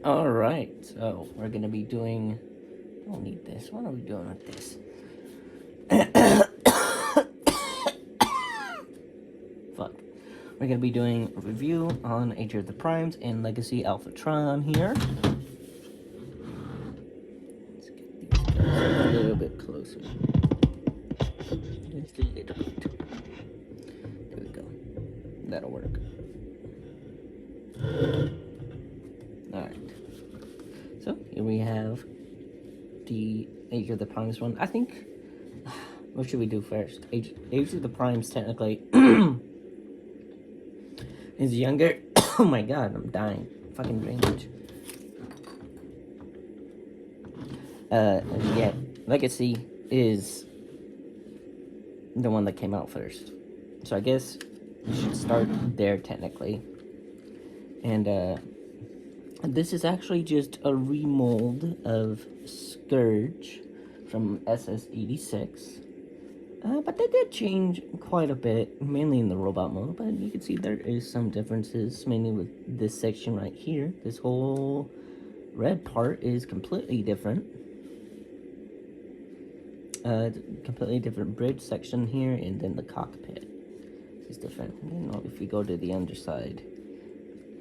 Alright, so we're gonna be doing. I don't need this. What are we doing with this? Fuck. We're gonna be doing a review on Age of the Primes and Legacy Alpha Trion here. Let's get these guys a little bit closer. Just a little bit. There we go. That'll work. Alright. So, here we have the Age of the Primes one. I think... What should we do first? Age of the Primes, technically, is younger. Oh my god, I'm dying. Fucking drainage. Yeah, Legacy is the one that came out first. So I guess we should start there, technically. And, this is actually just a remold of Scourge from SS86. But they did change quite a bit, mainly in the robot mode, but you can see there is some differences, mainly with this section right here. This whole red part is completely different. Completely different bridge section here, and then the cockpit is different. You know, if we go to the underside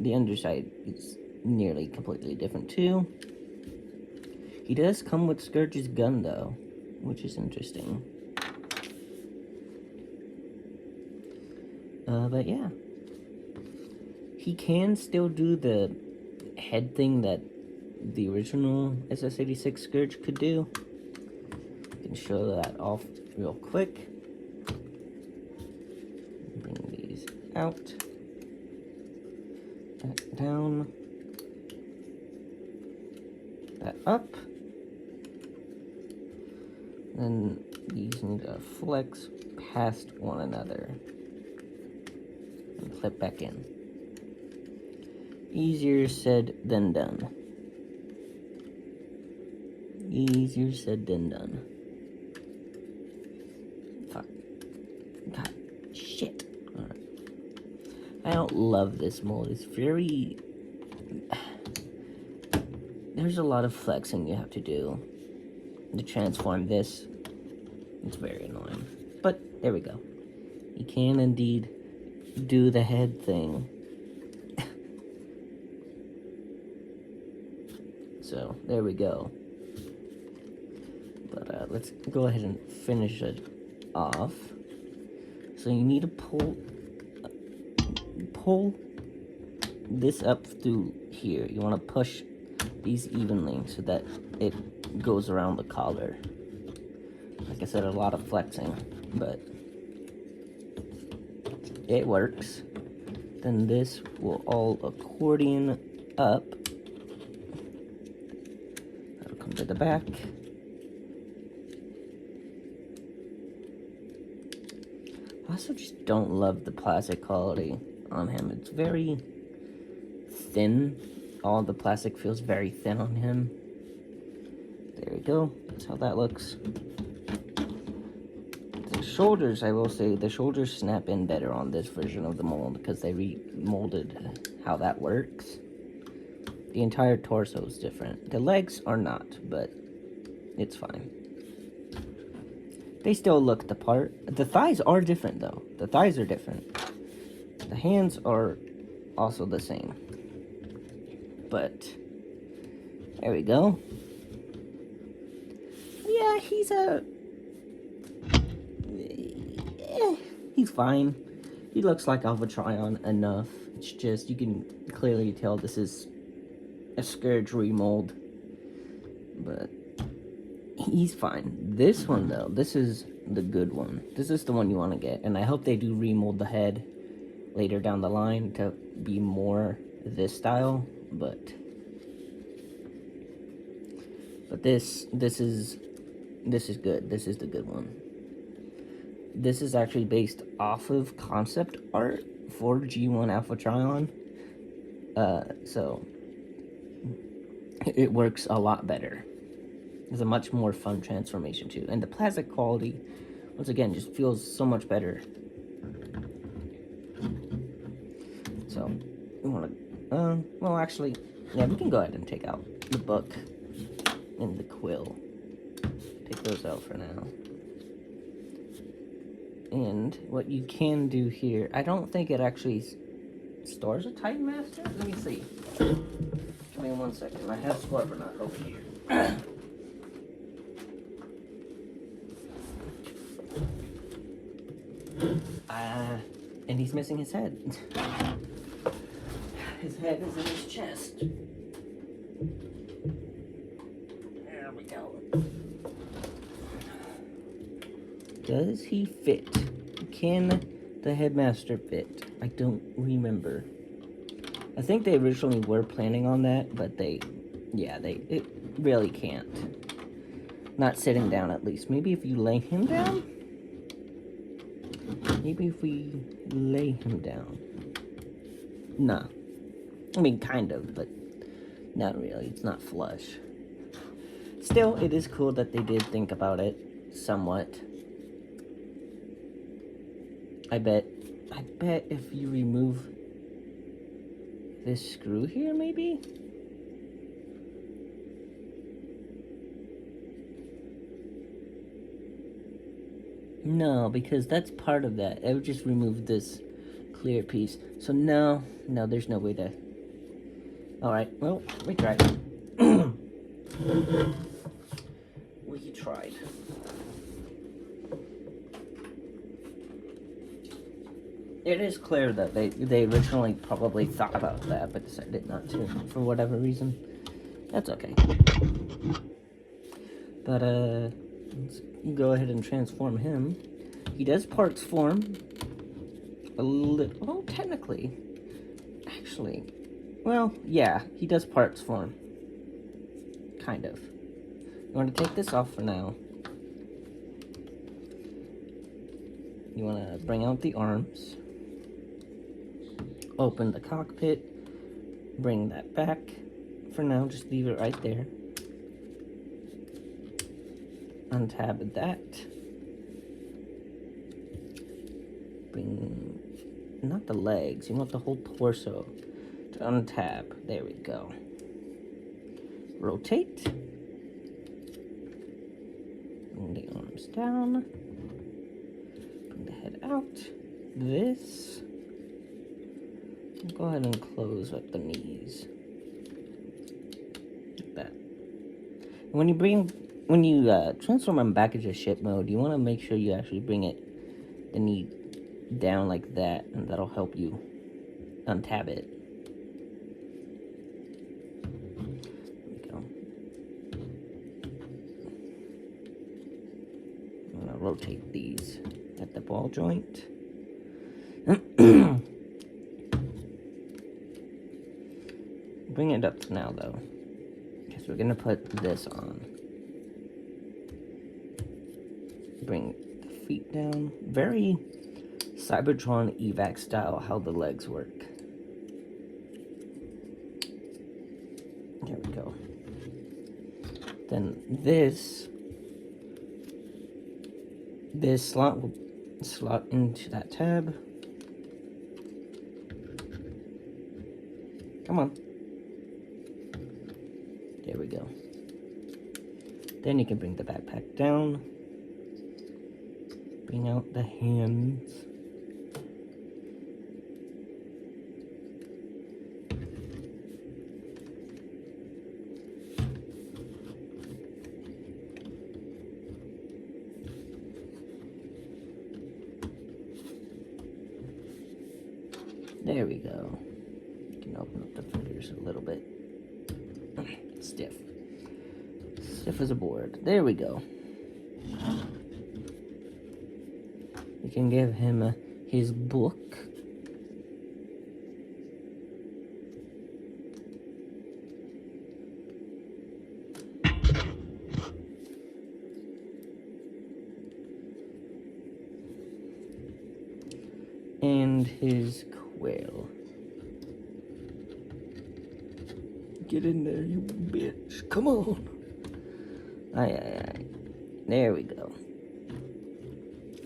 is nearly completely different too. He does come with Scourge's gun though, which is interesting. But yeah, he can still do the head thing that the original SS86 Scourge could do. I can show that off real quick. Bring these out, that down, that up. Then these need to flex past one another. Clip back in. Easier said than done. Easier said than done. Fuck. God. Shit. Alright. I don't love this mold. It's very... There's a lot of flexing you have to do to transform this. It's very annoying. But, there we go. You can indeed do the head thing. So there we go. But let's go ahead and finish it off. So you need to pull this up through here. You want to push these evenly so that it goes around the collar. Like I said, a lot of flexing, but it works. Then this will all accordion up. That'll come to the back. I also just don't love the plastic quality on him. It's very thin. All the plastic feels very thin on him. There we go. That's how that looks. Shoulders, I will say, the shoulders snap in better on this version of the mold because they remolded how that works. The entire torso is different. The legs are not, but it's fine. They still look the part. The thighs are different though. The thighs are different. The hands are also the same. But there we go. Yeah, he's fine. He looks like Alpha Trion enough. It's just, you can clearly tell this is a Scourge remold. But he's fine. This one though, this is the good one. This is the one you want to get. And I hope they do remold the head later down the line to be more this style. But this is good. This is the good one. This is actually based off of concept art for G1 Alpha Trion. So it works a lot better. It's a much more fun transformation too. And the plastic quality, once again, just feels so much better. So, we want to, well actually, Yeah, we can go ahead and take out the book and the quill. Take those out for now. And what you can do here, I don't think it actually stores a Titan Master. Let me see. Give me 1 second. I have Scorponok over here. And he's missing his head. His head is in his chest. There we go. Does he fit? Can the headmaster fit? I don't remember. I think they originally were planning on that, but it really can't. Not sitting down, at least. Maybe if you lay him down? Maybe if we lay him down. Nah. I mean, kind of, but not really. It's not flush. Still, it is cool that they did think about it somewhat. I bet if you remove this screw here, maybe? No, because that's part of that. I would just remove this clear piece. So no, there's no way to... Alright, well, we tried. We tried. It is clear that they originally probably thought about that, but decided not to, for whatever reason. That's okay. But, let's go ahead and transform him. He does parts form. Well, technically. Actually. Well, yeah, he does parts form. Kind of. You want to take this off for now. You want to bring out the arms. Open the cockpit. Bring that back. For now, just leave it right there. Untab that. Bring, not the legs, you want the whole torso to untab. There we go. Rotate. Bring the arms down. Bring the head out. This. Go ahead and close up the knees. Like that. When you transform him back into ship mode, you want to make sure you actually bring the knee down like that, and that'll help you untab it. There we go. I'm gonna rotate these at the ball joint. Bring it up to now, though, because we're gonna put this on. Bring the feet down. Very Cybertron evac style, how the legs work. There we go. Then this slot will slot into that tab. Come on. There we go. Then you can bring the backpack down. Bring out the hands. There we go. You can open up the fingers a little bit. Stiff. Stiff as a board. There we go. We can give him his book. And his quill. Get in there, you bitch. Come on. Aye. There we go.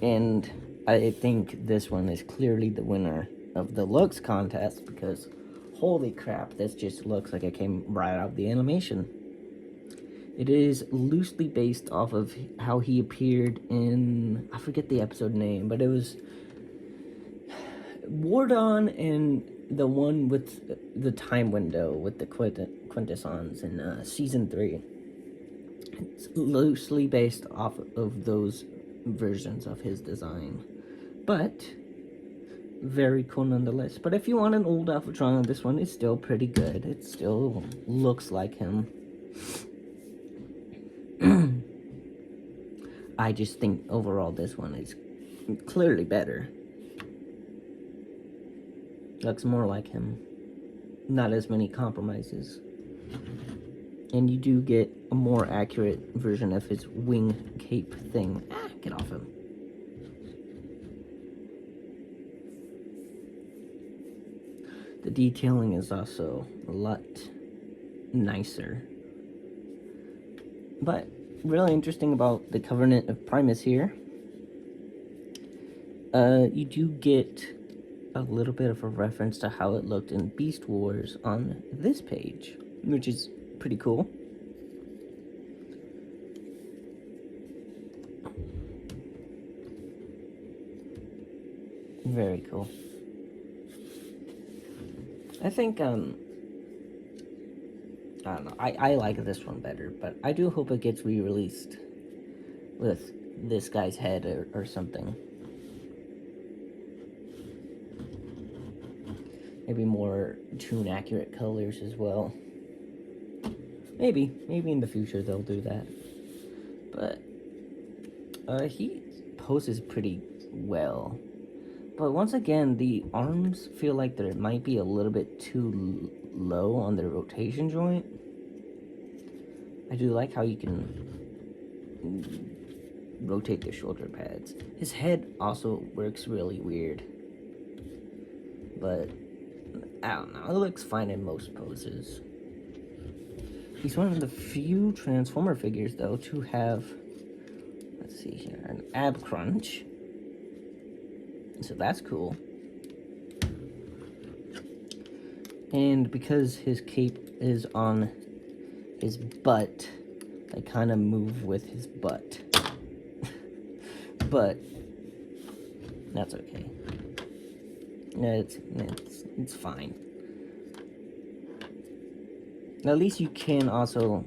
And I think this one is clearly the winner of the looks contest because Holy crap, this just looks like it came right out of the animation. It is loosely based off of how he appeared in, I forget the episode name, but it was Wardon and the one with the time window with the quintessons in season 3. It's loosely based off of those versions of his design, but very cool nonetheless. But if you want an old Alphatron, this one is still pretty good. It still looks like him. I just think overall this one is clearly better. Looks more like him. Not as many compromises. And you do get a more accurate version of his wing cape thing. Get off him. The detailing is also a lot nicer. But really interesting about the Covenant of Primus here. You do get a little bit of a reference to how it looked in Beast Wars on this page, which is pretty cool. Very cool. I think, I don't know, I like this one better, but I do hope it gets re-released with this guy's head or something. Maybe more tune-accurate colors as well. Maybe in the future they'll do that. But, he poses pretty well. But once again, the arms feel like there might be a little bit too low on the rotation joint. I do like how you can rotate the shoulder pads. His head also works really weird. But, I don't know, it looks fine in most poses. He's one of the few Transformer figures, though, to have, let's see here, an ab crunch. So that's cool. And because his cape is on his butt, I kind of move with his butt. But that's okay. It's fine. At least you can also,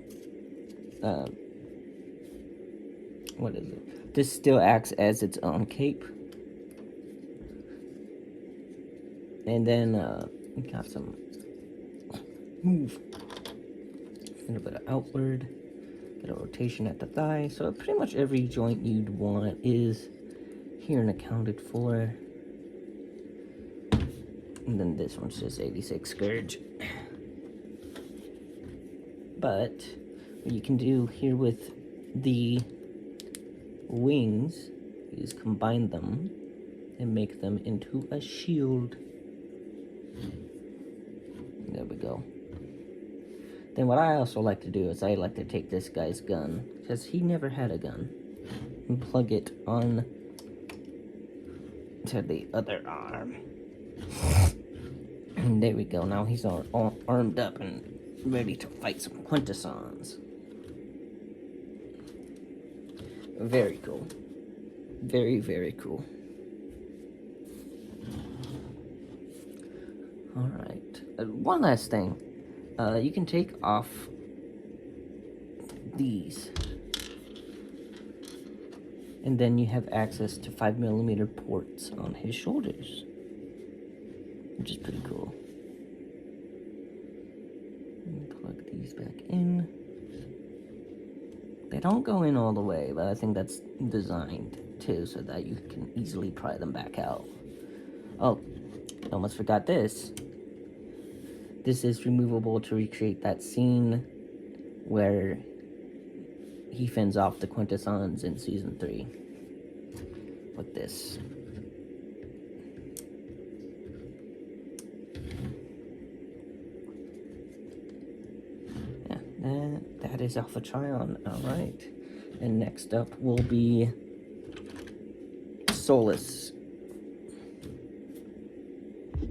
what is it? This still acts as its own cape. And then, we got some move. A little bit of outward. Get a rotation at the thigh. So pretty much every joint you'd want is here and accounted for. And then this one's just 86 Scourge. But what you can do here with the wings is combine them and make them into a shield. There we go. Then what I also like to do is I like to take this guy's gun, because he never had a gun, and plug it on to the other arm. And there we go. Now he's all armed up and ready to fight some quintessons. Very cool. Very, very cool. Alright. One last thing. You can take off these. And then you have access to 5mm ports on his shoulders. Which is pretty cool. Plug these back in. They don't go in all the way, but I think that's designed too, so that you can easily pry them back out. Oh, almost forgot this. This is removable to recreate that scene where he fends off the quintessons in season 3 with this. Yeah, that is Alpha Trion. Alright. And next up will be Solus.